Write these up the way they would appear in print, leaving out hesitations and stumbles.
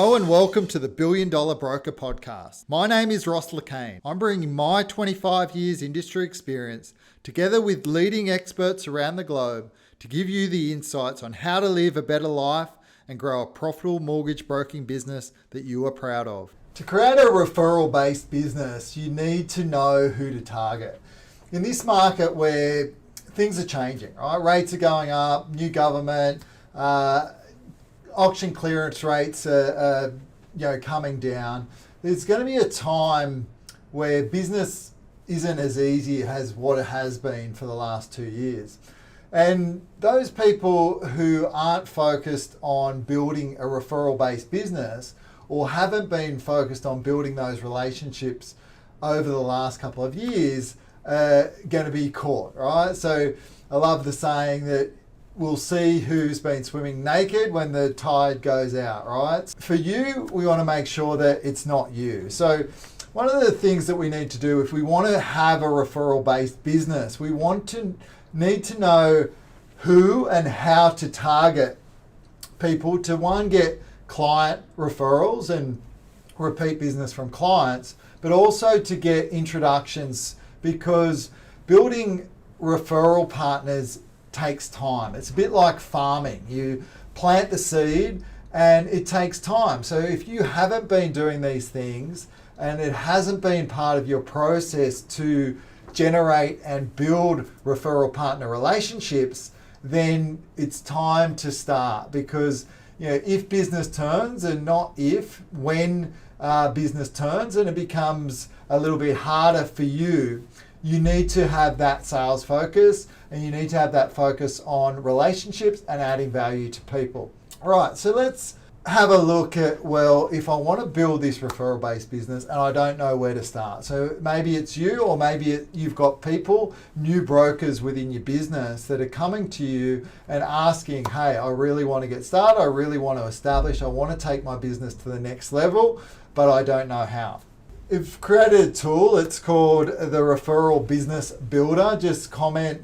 Hello and welcome to the Billion Dollar Broker Podcast. My name is Ross LeCane. I'm bringing my 25 years industry experience together with leading experts around the globe to give you the insights on how to live a better life and grow a profitable mortgage broking business that you are proud of. To create a referral-based business, you need to know who to target. In this market where things are changing, right? Rates are going up, new government, auction clearance rates are coming down. There's going to be a time where business isn't as easy as what it has been for the last 2 years. And those people who aren't focused on building a referral-based business or haven't been focused on building those relationships over the last couple of years are going to be caught, right? So I love the saying that we'll see who's been swimming naked when the tide goes out, right? For you, we want to make sure that it's not you. So one of the things that we need to do if we want to have a referral-based business, we need to know who and how to target people to, one, get client referrals and repeat business from clients, but also to get introductions, because building referral partners takes time. It's a bit like farming. You plant the seed and it takes time. So if you haven't been doing these things and it hasn't been part of your process to generate and build referral partner relationships, then it's time to start, because if business turns, and not if, when business turns and it becomes a little bit harder for you, you need to have that sales focus, and you need to have that focus on relationships and adding value to people. All right, so let's have a look at, well, if I want to build this referral-based business and I don't know where to start. So maybe it's you, or maybe you've got people, new brokers within your business that are coming to you and asking, hey, I really want to get started, I really want to establish, I want to take my business to the next level, but I don't know how. I've created a tool. It's called the Referral Business Builder. Just comment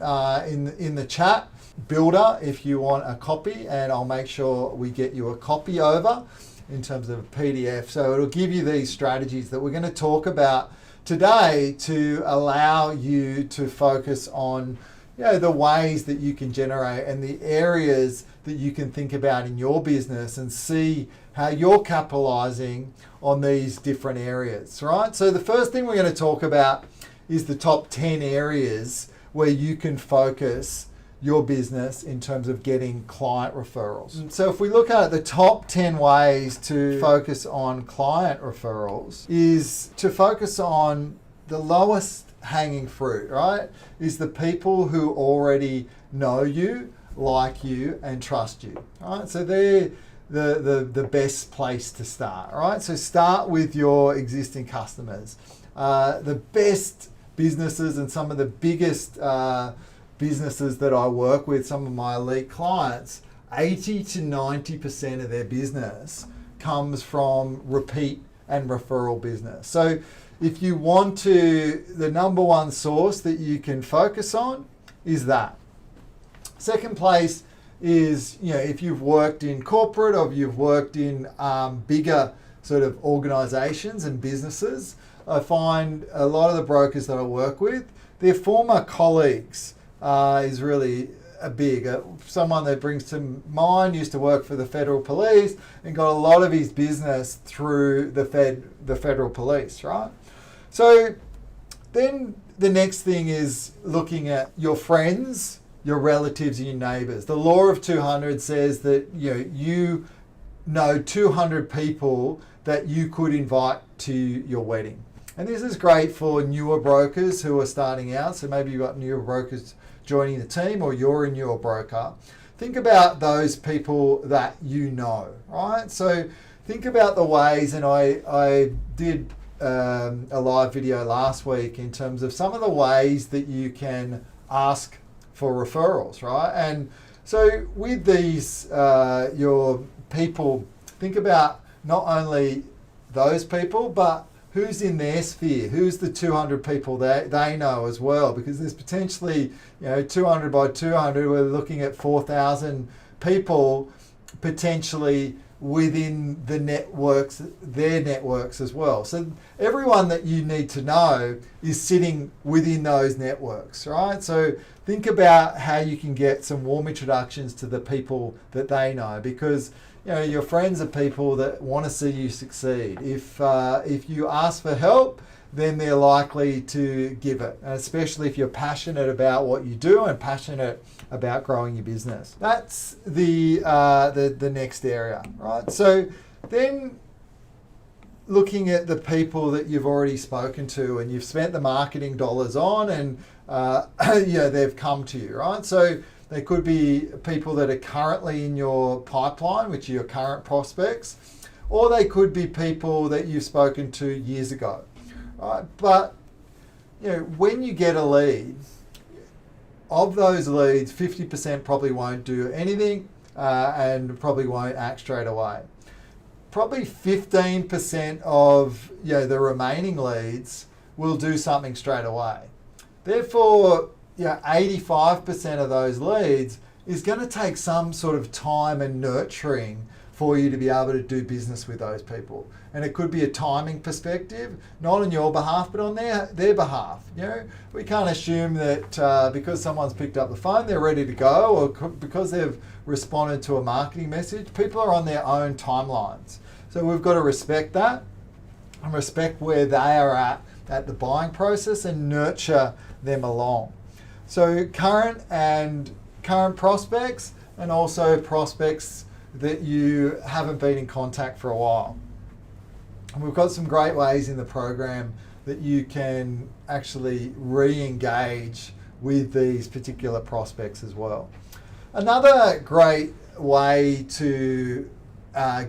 in the chat, Builder, if you want a copy, and I'll make sure we get you a copy over in terms of a PDF. So it'll give you these strategies that we're going to talk about today to allow you to focus on the ways that you can generate and the areas that you can think about in your business and see how you're capitalizing on these different areas, right? So the first thing we're going to talk about is the top 10 areas where you can focus your business in terms of getting client referrals. So if we look at the top 10 ways to focus on client referrals, is to focus on the lowest hanging fruit, right? Is the people who already know you, like you, and trust you, right? So they're the best place to start, right? So start with your existing customers. The best businesses and some of the biggest businesses that I work with, some of my elite clients, 80 to 90% of their business comes from repeat and referral business. So if you want to, the number one source that you can focus on is that. Second place is, if you've worked in corporate or you've worked in bigger sort of organizations and businesses, I find a lot of the brokers that I work with, their former colleagues is really a big. Someone that brings to mind used to work for the federal police and got a lot of his business through the federal police, right? So then the next thing is looking at your friends, your relatives, and your neighbors. The law of 200 says that you know 200 people that you could invite to your wedding. And this is great for newer brokers who are starting out. So maybe you've got newer brokers joining the team, or you're a newer broker. Think about those people that you know, right? So think about the ways, and I did a live video last week in terms of some of the ways that you can ask for referrals, right? And so with these, your people, think about not only those people, but who's in their sphere, who's the 200 people that they know as well, because there's potentially 200 by 200, we're looking at 4,000 people potentially within the networks, their networks as well. So everyone that you need to know is sitting within those networks, right? So think about how you can get some warm introductions to the people that they know, because your friends are people that want to see you succeed. If you ask for help, then they're likely to give it, and especially if you're passionate about what you do and passionate about growing your business. That's the next area, right? So then looking at the people that you've already spoken to and you've spent the marketing dollars on, and they've come to you, right? So they could be people that are currently in your pipeline, which are your current prospects, or they could be people that you've spoken to years ago. Right, but when you get a lead, of those leads, 50% probably won't do anything and probably won't act straight away. Probably 15% of the remaining leads will do something straight away. Therefore, 85% of those leads is going to take some sort of time and nurturing for you to be able to do business with those people. And it could be a timing perspective, not on your behalf, but on their behalf. We can't assume that because someone's picked up the phone, they're ready to go, or because they've responded to a marketing message. People are on their own timelines. So we've got to respect that and respect where they are at the buying process and nurture them along. So current prospects, and also prospects that you haven't been in contact for a while. And we've got some great ways in the program that you can actually re-engage with these particular prospects as well. Another great way to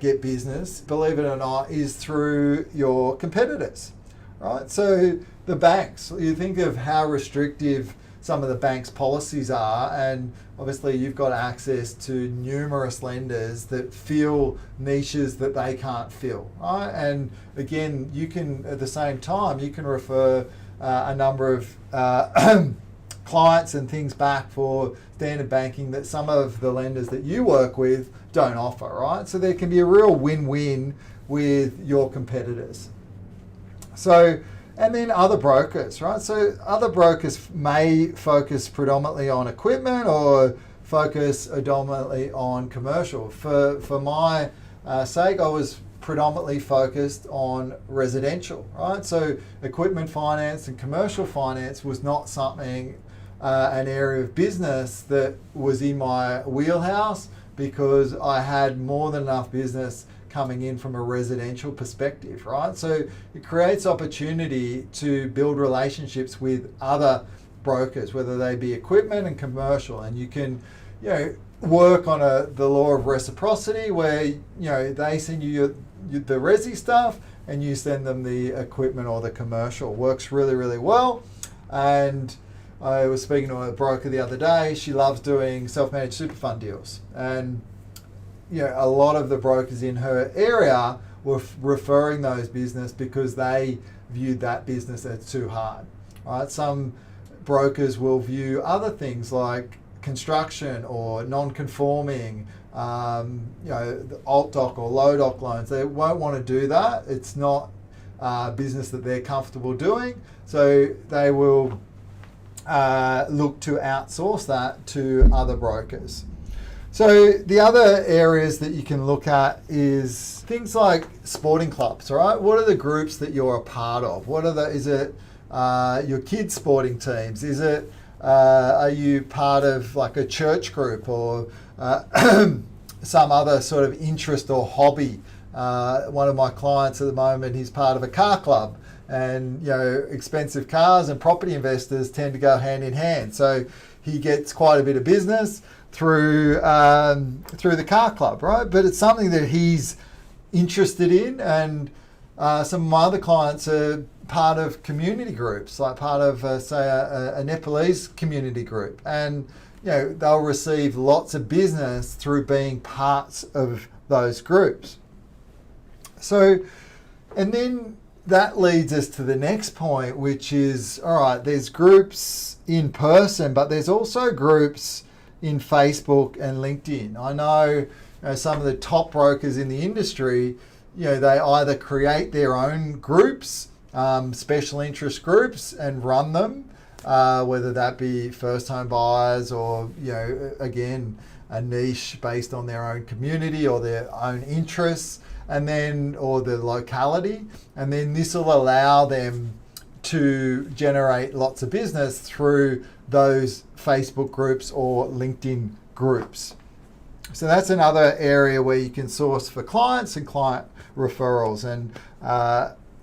get business, believe it or not, is through your competitors, right? So the banks, you think of how restrictive some of the bank's policies are, and obviously you've got access to numerous lenders that fill niches that they can't fill, right? And again, you can, at the same time, you can refer a number of clients and things back for standard banking that some of the lenders that you work with don't offer, right? So there can be a real win-win with your competitors. So, and then other brokers, right? So other brokers may focus predominantly on equipment or focus predominantly on commercial. For my sake, I was predominantly focused on residential, right? So equipment finance and commercial finance was not something, an area of business that was in my wheelhouse, because I had more than enough business coming in from a residential perspective, right? So it creates opportunity to build relationships with other brokers, whether they be equipment and commercial, and you can, work on the law of reciprocity, where they send you the resi stuff and you send them the equipment or the commercial. Works really, really well. And I was speaking to a broker the other day. She loves doing self-managed super fund deals, and a lot of the brokers in her area were referring those business because they viewed that business as too hard. Right? Some brokers will view other things like construction or non-conforming, the alt doc or low doc loans. They won't want to do that. It's not business that they're comfortable doing, so they will look to outsource that to other brokers. So the other areas that you can look at is things like sporting clubs, right? What are the groups that you're a part of? Is it your kids' sporting teams? Is it, are you part of like a church group or some other sort of interest or hobby? One of my clients at the moment, he's part of a car club, and expensive cars and property investors tend to go hand in hand. So he gets quite a bit of business through the car club, right? But it's something that he's interested in, and some of my other clients are part of community groups, like part of say a Nepalese community group, and they'll receive lots of business through being parts of those groups. So, and then that leads us to the next point, which is, all right, there's groups in person, but there's also groups in Facebook and LinkedIn. I know some of the top brokers in the industry, they either create their own groups, special interest groups, and run them, whether that be first home buyers or, again, a niche based on their own community or their own interests, or the locality. And then this will allow them to generate lots of business through those Facebook groups or LinkedIn groups. So that's another area where you can source for clients and client referrals. And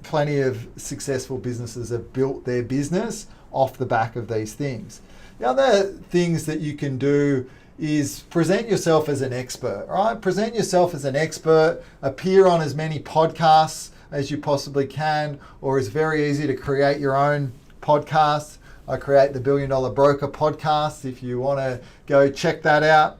plenty of successful businesses have built their business off the back of these things. The other things that you can do is present yourself as an expert, right? Present yourself as an expert, appear on as many podcasts as you possibly can, or it's very easy to create your own podcast. I create the $1 Billion Broker podcast if you want to go check that out.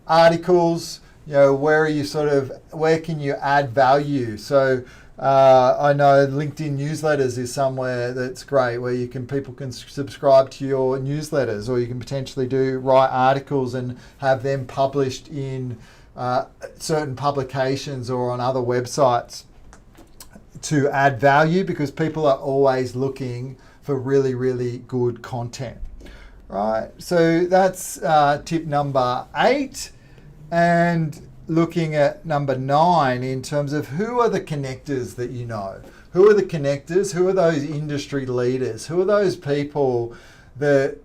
Articles, where can you add value? So I know LinkedIn newsletters is somewhere that's great, where people can subscribe to your newsletters, or you can potentially write articles and have them published in certain publications or on other websites to add value, because people are always looking for really, really good content. Right, so that's tip number 8. And looking at number 9 in terms of who are the connectors that you know. Who are the connectors? Who are those industry leaders? Who are those people that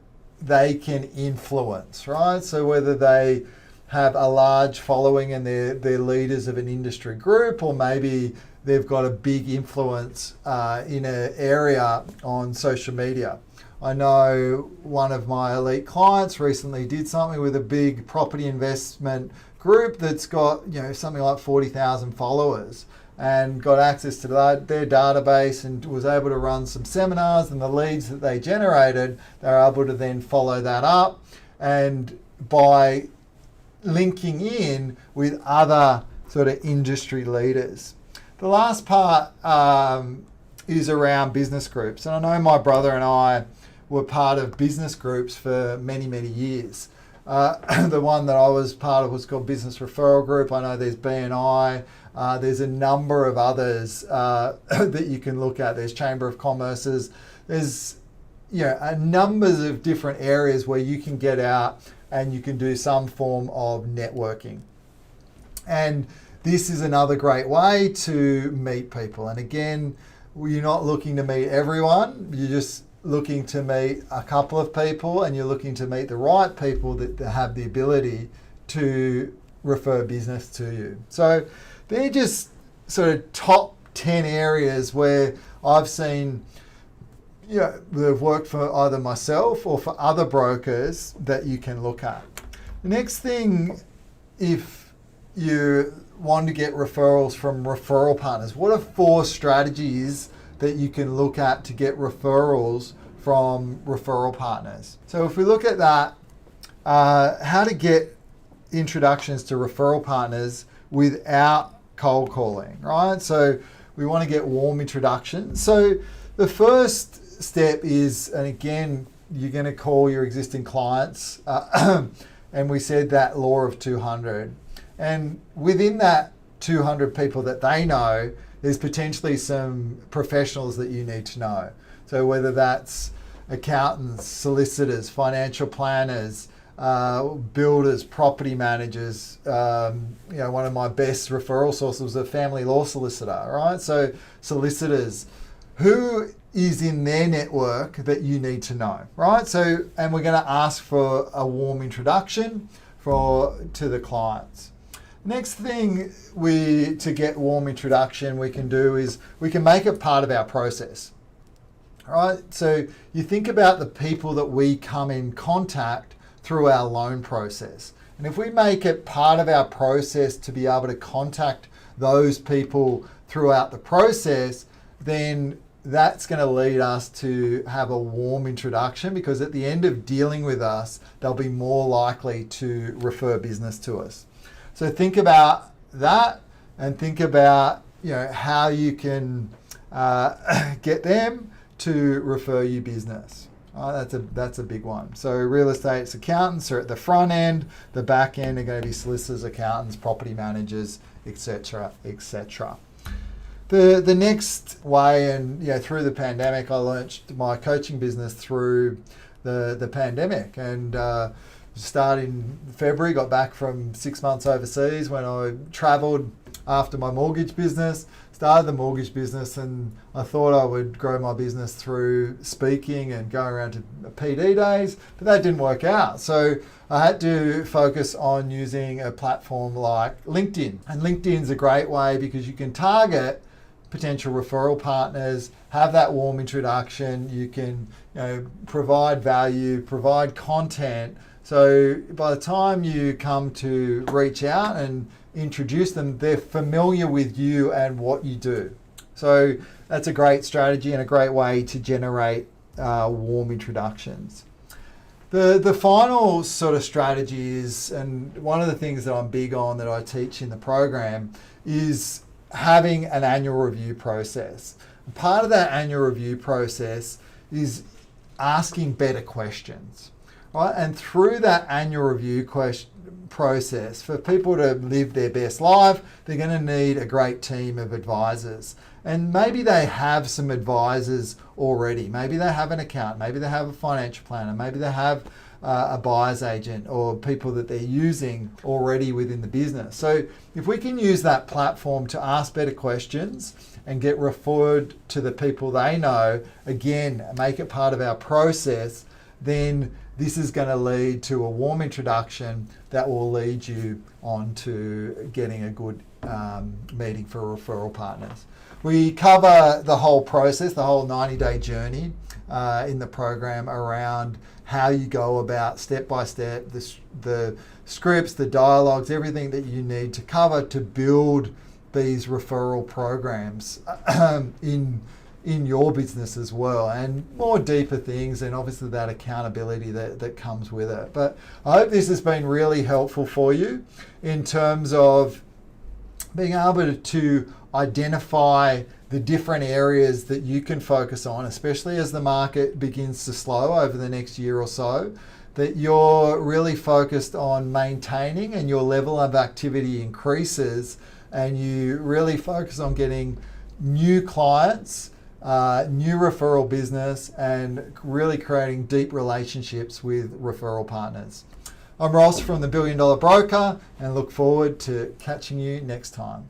they can influence, right? So whether they have a large following and they're leaders of an industry group, or maybe they've got a big influence in an area on social media. I know one of my elite clients recently did something with a big property investment group that's got something like 40,000 followers, and got access to their database and was able to run some seminars, and the leads that they generated, they were able to then follow that up, and by linking in with other sort of industry leaders. The last part is around business groups, and I know my brother and I were part of business groups for many, many years. The one that I was part of was called Business Referral Group. I know there's BNI. There's a number of others that you can look at. There's Chamber of Commerce's. There's a numbers of different areas where you can get out and you can do some form of networking. And this is another great way to meet people. And again, you're not looking to meet everyone. You're just looking to meet a couple of people, and you're looking to meet the right people that have the ability to refer business to you. So they're just sort of top 10 areas where I've seen that have worked for either myself or for other brokers that you can look at. The next thing, if you want to get referrals from referral partners, what are 4 strategies that you can look at to get referrals from referral partners? So if we look at that, how to get introductions to referral partners without cold calling, right? So we want to get warm introductions. So the first step is, and again, you're going to call your existing clients, and we said that law of 200. And within that 200 people that they know, there's potentially some professionals that you need to know. So whether that's accountants, solicitors, financial planners, builders, property managers. One of my best referral sources was a family law solicitor, right? So solicitors, who is in their network that you need to know, right? So, and we're going to ask for a warm introduction to the clients. Next thing to get warm introduction we can do is we can make it part of our process. All right, so you think about the people that we come in contact through our loan process. And if we make it part of our process to be able to contact those people throughout the process, then that's going to lead us to have a warm introduction, because at the end of dealing with us, they'll be more likely to refer business to us. So think about that, and think about how you can get them to refer you business. That's a big one. So real estate's accountants are at the front end. The back end are going to be solicitors, accountants, property managers, etc., etc. The next way, and through the pandemic, I launched my coaching business through the pandemic, and started in February. Got back from 6 months overseas when I travelled after my mortgage business. Started the mortgage business, and I thought I would grow my business through speaking and going around to PD days, but that didn't work out. So I had to focus on using a platform like LinkedIn. And LinkedIn's a great way because you can target potential referral partners, have that warm introduction, you can provide value, provide content. So by the time you come to reach out and introduce them, they're familiar with you and what you do. So that's a great strategy and a great way to generate warm introductions. The final sort of strategy is, and one of the things that I'm big on that I teach in the program, is having an annual review process. Part of that annual review process is asking better questions, right? And through that annual review process, for people to live their best life, they're going to need a great team of advisors. And maybe they have some advisors already. Maybe they have an accountant, maybe they have a financial planner, maybe they have a buyer's agent or people that they're using already within the business. So if we can use that platform to ask better questions and get referred to the people they know, again, make it part of our process, then this is going to lead to a warm introduction that will lead you on to getting a good meeting for referral partners. We cover the whole process, the whole 90-day journey in the program around how you go about step by step, the scripts, the dialogues, everything that you need to cover to build these referral programs in your business as well, and more deeper things, and obviously that accountability that comes with it. But I hope this has been really helpful for you in terms of being able to identify the different areas that you can focus on, especially as the market begins to slow over the next year or so, that you're really focused on maintaining and your level of activity increases, and you really focus on getting new clients, new referral business, and really creating deep relationships with referral partners. I'm Ross from the $1 Billion Broker, and look forward to catching you next time.